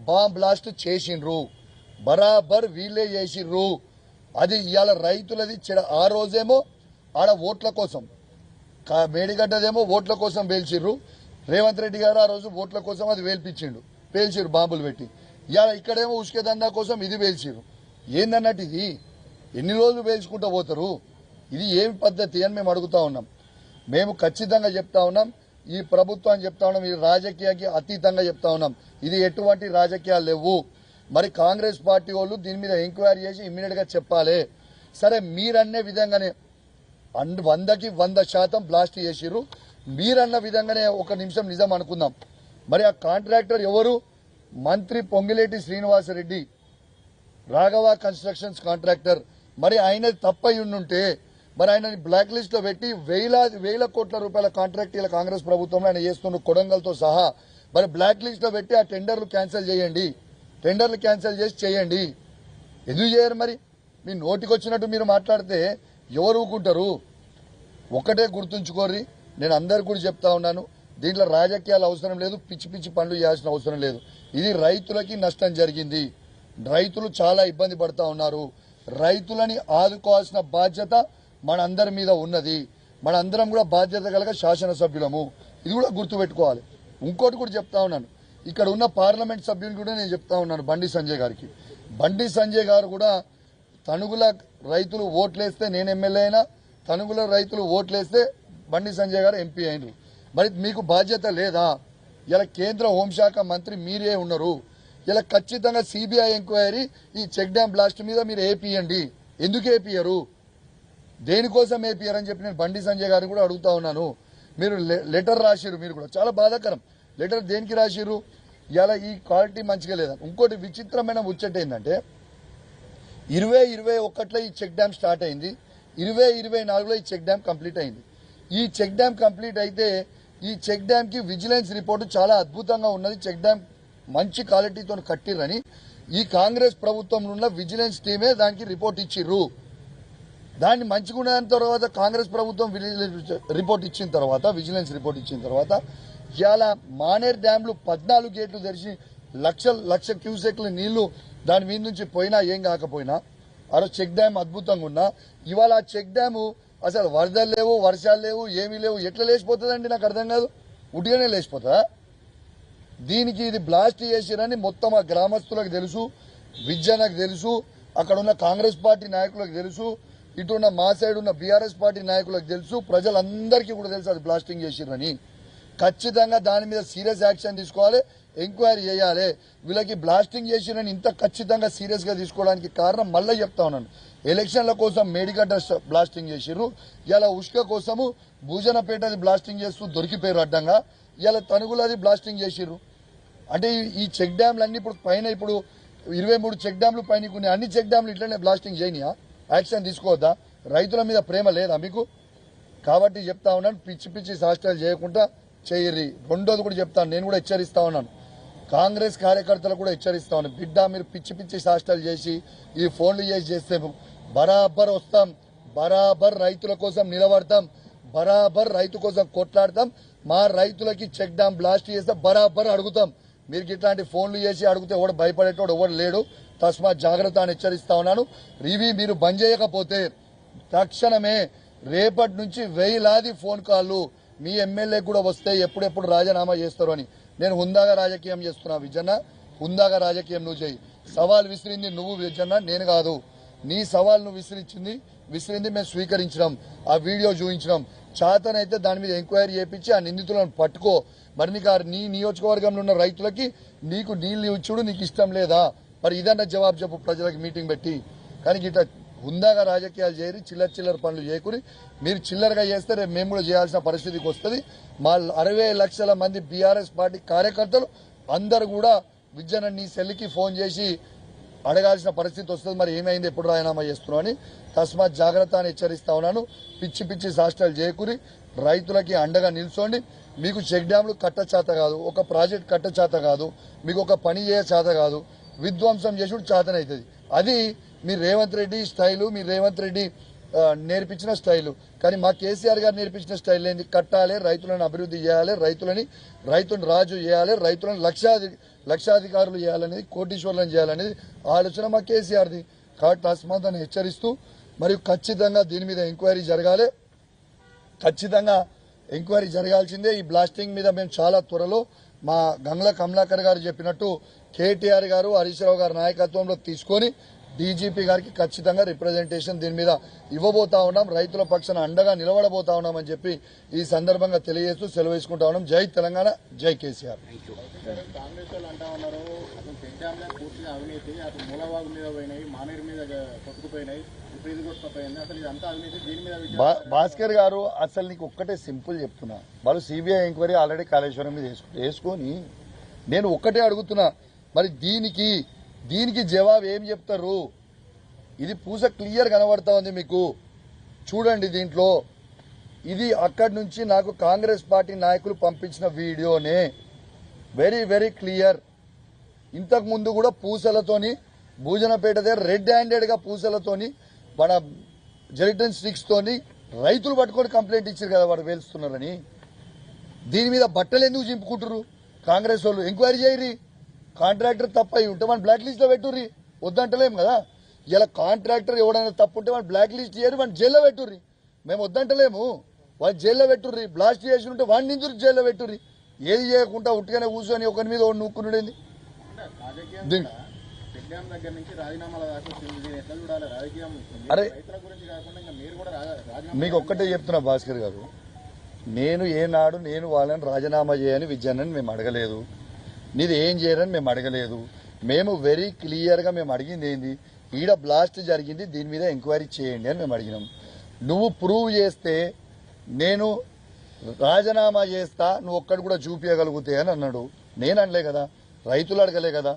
Bomb blast చేసిండ్రు, బరాబర్ వీళ్ళే చేసిండ్రు. అది ఇవాళ రైతులది ఆ రోజేమో ఆడ ఓట్ల కోసం, మేడిగడ్డదేమో ఓట్ల కోసం పేల్చిర్రు. రేవంత్ రెడ్డి గారు ఆ రోజు ఓట్ల కోసం అది పేల్చిర్రు బాంబులు పెట్టి. ఇవాళ ఇక్కడేమో ఉష్కదండా కోసం ఇది పేల్చిర్రు. ఏందన్నట్టు ఇది? ఎన్ని రోజులు పేల్చుకుంటూ పోతారు? ఇది ఏమి పద్ధతి అని మేము అడుగుతా ఉన్నాం. మేము ఖచ్చితంగా చెప్తా ఉన్నాం, ఈ ప్రభుత్వాన్ని చెప్తా ఉన్నాం, ఇది రాజకీయానికి అతీతంగా చెప్తా ఉన్నాం. ఇది ఎటువంటి రాజకీయాలు లేవు. మరి కాంగ్రెస్ పార్టీ వాళ్ళు దీని మీద ఎంక్వైరీ చేసి ఇమ్మీడియట్ గా చెప్పాలి. సరే, మీరన్నే విధంగానే 100కి 100% బ్లాస్ట్ చేసిర్రు. మీరన్న విధంగానే ఒక నిమిషం నిజం అనుకుందాం. మరి ఆ కాంట్రాక్టర్ ఎవరు? మంత్రి పొంగిలేటి శ్రీనివాసరెడ్డి, రాఘవ కన్స్ట్రక్షన్స్ కాంట్రాక్టర్. మరి ఆయన తప్పై ఉండుంటే మరి ఆయనని బ్లాక్ లిస్ట్ లో పెట్టి వేల కోట్ల రూపాయల కాంట్రాక్ట్ ఇలా కాంగ్రెస్ ప్రభుత్వంలో ఆయన చేస్తున్న కొడంగల్తో సహా మరి బ్లాక్ లిస్ట్ లో పెట్టి ఆ టెండర్లు క్యాన్సిల్ చేయండి. టెండర్లు క్యాన్సిల్ చేసి చేయండి. ఎందుకు చేయరు? మరి మీ నోటికొచ్చినట్టు మీరు మాట్లాడితే ఎవరు ఊరుకుంటారు? ఒకటే గుర్తుంచుకోర్రి, నేను అందరు కూడా చెప్తా ఉన్నాను, దీంట్లో రాజకీయాలు అవసరం లేదు, పిచ్చి పిచ్చి పనులు చేయాల్సిన అవసరం లేదు. ఇది రైతులకి నష్టం జరిగింది, రైతులు చాలా ఇబ్బంది పడతా ఉన్నారు. రైతులని ఆదుకోవాల్సిన బాధ్యత మనందరి మీద ఉన్నది. మనందరం కూడా బాధ్యత కలగ శాసనసభ్యులము. ఇది కూడా గుర్తుపెట్టుకోవాలి. ఇంకోటి కూడా చెప్తా ఉన్నాను, ఇక్కడ ఉన్న పార్లమెంట్ సభ్యులు కూడా నేను చెప్తా ఉన్నాను బండి సంజయ్ గారికి. బండి సంజయ్ గారు కూడా తణుగుల రైతులు ఓట్లేస్తే నేను ఎమ్మెల్యే అయినా, తణుగుల రైతులు ఓట్లేస్తే బండి సంజయ్ గారు ఎంపీ అయినరు. మరి మీకు బాధ్యత లేదా? ఇలా కేంద్ర హోంశాఖ మంత్రి మీరే ఉన్నారు. ఇలా ఖచ్చితంగా సిబిఐ ఎంక్వైరీ ఈ చెక్ డ్యాం బ్లాస్ట్ మీద మీరు ఏపీయండి. ఎందుకు ఏపీయరు? దేనికోసం ఏపీయర్ అని చెప్పి నేను బండి సంజయ్ గారిని కూడా అడుగుతా ఉన్నాను. మీరు లెటర్ రాసిరు, మీరు కూడా చాలా బాధాకరం. లెటర్ దేనికి రాసిరు? ఇలా ఈ క్వాలిటీ మంచిగా లేదని. ఇంకోటి విచిత్రమైన ముచ్చట ఏంటంటే 2021లో ఈ చెక్ డ్యామ్ స్టార్ట్ అయింది, 2024లో ఈ చెక్ డ్యామ్ కంప్లీట్ అయింది. ఈ చెక్ డ్యామ్ కంప్లీట్ అయితే ఈ చెక్ డ్యామ్ కి విజిలెన్స్ రిపోర్టు చాలా అద్భుతంగా ఉన్నది. చెక్ డ్యామ్ మంచి క్వాలిటీతో కట్టిరని ఈ కాంగ్రెస్ ప్రభుత్వంలో ఉన్న విజిలెన్స్ టీమే దానికి రిపోర్ట్ ఇచ్చిర్రు. దాన్ని మంచిగా ఉన్న తర్వాత కాంగ్రెస్ ప్రభుత్వం రిపోర్ట్ ఇచ్చిన తర్వాత, విజిలెన్స్ రిపోర్ట్ ఇచ్చిన తర్వాత ఇవాళ మానేర్ డ్యాంలు 14 గేట్లు తెరిచి లక్ష క్యూసెక్ల నీళ్లు దాని మీద నుంచి పోయినా ఏం కాకపోయినా ఆ చెక్ డ్యామ్ అద్భుతంగా ఉన్నా ఇవాళ ఆ చెక్ డ్యాము అసలు వరదలు లేవు, వర్షాలు లేవు, ఏమీ లేవు. ఎట్లా లేచిపోతుందండి? నాకు అర్థం కాదు. ఉట్టిగానే లేచిపోతుందా? దీనికి ఇది బ్లాస్ట్ చేసిరని మొత్తం ఆ గ్రామస్తులకు తెలుసు, విద్యనకు తెలుసు, అక్కడ ఉన్న కాంగ్రెస్ పార్టీ నాయకులకు తెలుసు, ఇటున్న మా సైడ్ ఉన్న బీఆర్ఎస్ పార్టీ నాయకులకు తెలుసు, ప్రజలందరికీ కూడా తెలుసు అది బ్లాస్టింగ్ చేసిరని. ఖచ్చితంగా దాని మీద సీరియస్ యాక్షన్ తీసుకోవాలి, ఎంక్వైరీ చేయాలి. వీళ్ళకి బ్లాస్టింగ్ చేసిరని ఇంత ఖచ్చితంగా సీరియస్ గా తీసుకోవడానికి కారణం మళ్ళీ చెప్తా ఉన్నాను, ఎలక్షన్ల కోసం మేడిగడ్డ బ్లాస్టింగ్ చేసిర్రు, ఇలా ఉష్క కోసము భూజనపేటది బ్లాస్టింగ్ చేస్తూ దొరికిపోయారు అడ్డంగా, ఇలా తణుగులది బ్లాస్టింగ్ చేసిర్రు. అంటే ఈ చెక్ డ్యాంలన్నీ ఇప్పుడు పైన ఇప్పుడు 23 చెక్ డ్యాంలు పైన కొన్ని అన్ని చెక్ డ్యాంలు ఇట్లనే బ్లాస్టింగ్ చేయనియా? యాక్షన్ తీసుకోవద్దా? రైతుల మీద ప్రేమ లేదా మీకు? కాబట్టి చెప్తా ఉన్నాను, పిచ్చి పిచ్చి శాస్త్రాలు చేయకుండా చేయర్రి. రెండోది కూడా చెప్తాను, నేను కూడా హెచ్చరిస్తా ఉన్నాను, కాంగ్రెస్ కార్యకర్తలు కూడా హెచ్చరిస్తా ఉన్నాను, బిడ్డ మీరు పిచ్చి పిచ్చి శాస్త్రాలు చేసి ఈ ఫోన్లు చేస్తే బరాబర్ వస్తాం, బరాబర్ రైతుల కోసం నిలబడతాం, బరాబర్ రైతు కోసం కొట్లాడతాం. మా రైతులకి చెక్ డ్యామ్ బ్లాస్ట్ చేస్తే బరాబర్ అడుగుతాం. మీరు ఇట్లాంటి ఫోన్లు చేసి అడిగితే ఎవడు భయపడేటోడు ఎవడు లేడు. తస్మాత్ జాగ్రత్త అని హెచ్చరిస్తా ఉన్నాను. ఇవి మీరు బంద్ చేయకపోతే తక్షణమే రేపటి నుంచి వేలాది ఫోన్ కాళ్ళు మీ ఎమ్మెల్యే కూడా వస్తే ఎప్పుడెప్పుడు రాజీనామా చేస్తారు అని. నేను హుందాగా రాజకీయం చేస్తున్నా విజన్న, హుందాగా రాజకీయం నువ్వు చేయి. సవాల్ విసిరింది నువ్వు విజన్న, నేను కాదు. నీ సవాల్ నువ్వు విసిరింది మేము స్వీకరించడం, ఆ వీడియో చూపించడం. చేతనైతే దాని మీద ఎంక్వైరీ చేయించి ఆ నిందితులను పట్టుకో. మరి నీకు నీ నియోజకవర్గంలో ఉన్న రైతులకి నీకు నీళ్లు ఇచ్చుడు నీకు ఇష్టం లేదా? మరి ఇదన్నా జవాబు చెప్పు ప్రజలకు మీటింగ్ పెట్టి. కానీ ఇట్లా హుందాగా రాజకీయాలు చేయరు, చిల్లర పనులు చేయకుని. మీరు చిల్లరగా చేస్తే రేపు మేము కూడా చేయాల్సిన పరిస్థితికి వస్తుంది. మా 60 లక్షల మంది బీఆర్ఎస్ పార్టీ కార్యకర్తలు అందరూ కూడా విజయన నీ సెల్కి ఫోన్ చేసి అడగాల్సిన పరిస్థితి వస్తుంది. మరి ఏమైంది, ఎప్పుడు రాజీనామా చేస్తున్నావు అని. తస్మాత్ జాగ్రత్త అని హెచ్చరిస్తా ఉన్నాను. పిచ్చి పిచ్చి శాస్త్రాలు చేయకుని రైతులకి అండగా నిల్చోండి. మీకు చెక్ డ్యాంలు కట్టచేత కాదు, ఒక ప్రాజెక్ట్ కట్టచేత కాదు, మీకు ఒక పని చేయ చేత కాదు, విధ్వంసం చేసుడు చేతనవుతుంది. అది మీ రేవంత్ రెడ్డి స్టైలు, మీ రేవంత్ రెడ్డి నేర్పించిన స్టైలు. కానీ మా కేసీఆర్ గారు నేర్పించిన స్టైల్ ఏంది? కట్టాలి, రైతులను అభివృద్ధి చేయాలి, రైతులను రాజు చేయాలి, రైతులను లక్షాధికారులు చేయాలనేది, కోటీశ్వర్లను చేయాలనేది ఆలోచన మా కేసీఆర్ది. కాబట్టి తస్మాత్ అని హెచ్చరిస్తూ, మరియు ఖచ్చితంగా దీని మీద ఎంక్వైరీ జరగాలి, ఖచ్చితంగా ఎంక్వైరీ జరగాల్సిందే. ఈ బ్లాస్టింగ్ మీద మేము చాలా త్వరలో మా గంగ్ల కమలాకర్ గారు చెప్పినట్టు కేటీఆర్ గారు, హరీష్ రావు గారి నాయకత్వంలో తీసుకొని డీజీపీ గారికి ఖచ్చితంగా రిప్రజెంటేషన్ దీని మీద ఇవ్వబోతా ఉన్నాం. రైతుల పక్షాన అండగా నిలబడబోతా ఉన్నామని చెప్పి ఈ సందర్భంగా తెలియజేస్తూ సెలవు వేసుకుంటా ఉన్నాం. జై తెలంగాణ, జై కేసీఆర్. కాంగ్రెస్ వాళ్ళు అంటా ఉన్నారు అసలు చెక్ డ్యామ్ పూర్తిగా అవినీతి, అసలు మూలవాగు మీద పోయినాయి, మానేరు మీద కొట్టుకుపోయినాయి, ఇప్పుడు ఇది కొట్టుకుపోయింది, అసలు ఇదంతా అవినీతి. దీని మీద భాస్కర్ గారు, అసలు నీకు ఒక్కటే సింపుల్ చెప్తున్నా, వాళ్ళు సిబిఐ ఎంక్వైరీ ఆల్రెడీ కాళేశ్వరం మీద వేసుకొని నేను ఒక్కటే అడుగుతున్నా, మరి దీనికి జవాబు ఏం చెప్తారు? ఇది పూస క్లియర్ కనబడతా ఉంది మీకు, చూడండి దీంట్లో. ఇది అక్కడి నుంచి నాకు కాంగ్రెస్ పార్టీ నాయకులు పంపించిన వీడియోనే, వెరీ వెరీ క్లియర్. ఇంతకు ముందు కూడా పూసలతోని భూజనపేట దగ్గర రెడ్ హ్యాండెడ్గా పూసలతోని మన జెలిటన్ స్టిక్స్ తోని రైతులు పట్టుకొని కంప్లైంట్ ఇచ్చారు కదా వాడు వేలుస్తున్నారని. దీని మీద బట్టలు ఎందుకు చింపుకుంటారు కాంగ్రెస్ వాళ్ళు? ఎంక్వైరీ చేయరి. కాంట్రాక్టర్ తప్ప అయి ఉంటే మన బ్లాక్ లిస్ట్ లో పెట్టుర్రి, వద్దంటలేం కదా. ఇలా కాంట్రాక్టర్ ఎవడైనా తప్పు ఉంటే మన బ్లాక్ లిస్ట్ చేయరు, మన జైల్లో పెట్టుర్రి. మేము వద్దంటలేము, వాళ్ళు జైల్లో పెట్టుర్రి. బ్లాస్ట్ చేసి ఉంటే వాడిని నిందురు జైల్లో పెట్టుర్రి. ఏది చేయకుండా ఉట్టుగానే కూర్చొని ఒకరి మీద ఒకటి నూక్కునుడేంది? అరే మీకు ఒక్కటే చెప్తున్నా భాస్కర్ గారు, నేను ఏనాడు నేను వాళ్ళని రాజీనామా చేయని విజయాన్ని మేము అడగలేదు, నీది ఏం చేయరని మేము అడగలేదు. మేము వెరీ క్లియర్గా మేము అడిగింది ఏంది, ఈడ బ్లాస్ట్ జరిగింది, దీని మీద ఎంక్వైరీ చేయండి అని మేము అడిగినాం. నువ్వు ప్రూవ్ చేస్తే నేను రాజీనామా చేస్తా, నువ్వు ఒక్కడు కూడా చూపించగలుగుతాయి అని అన్నాడు. నేను అనలే కదా, రైతులు అడగలే కదా.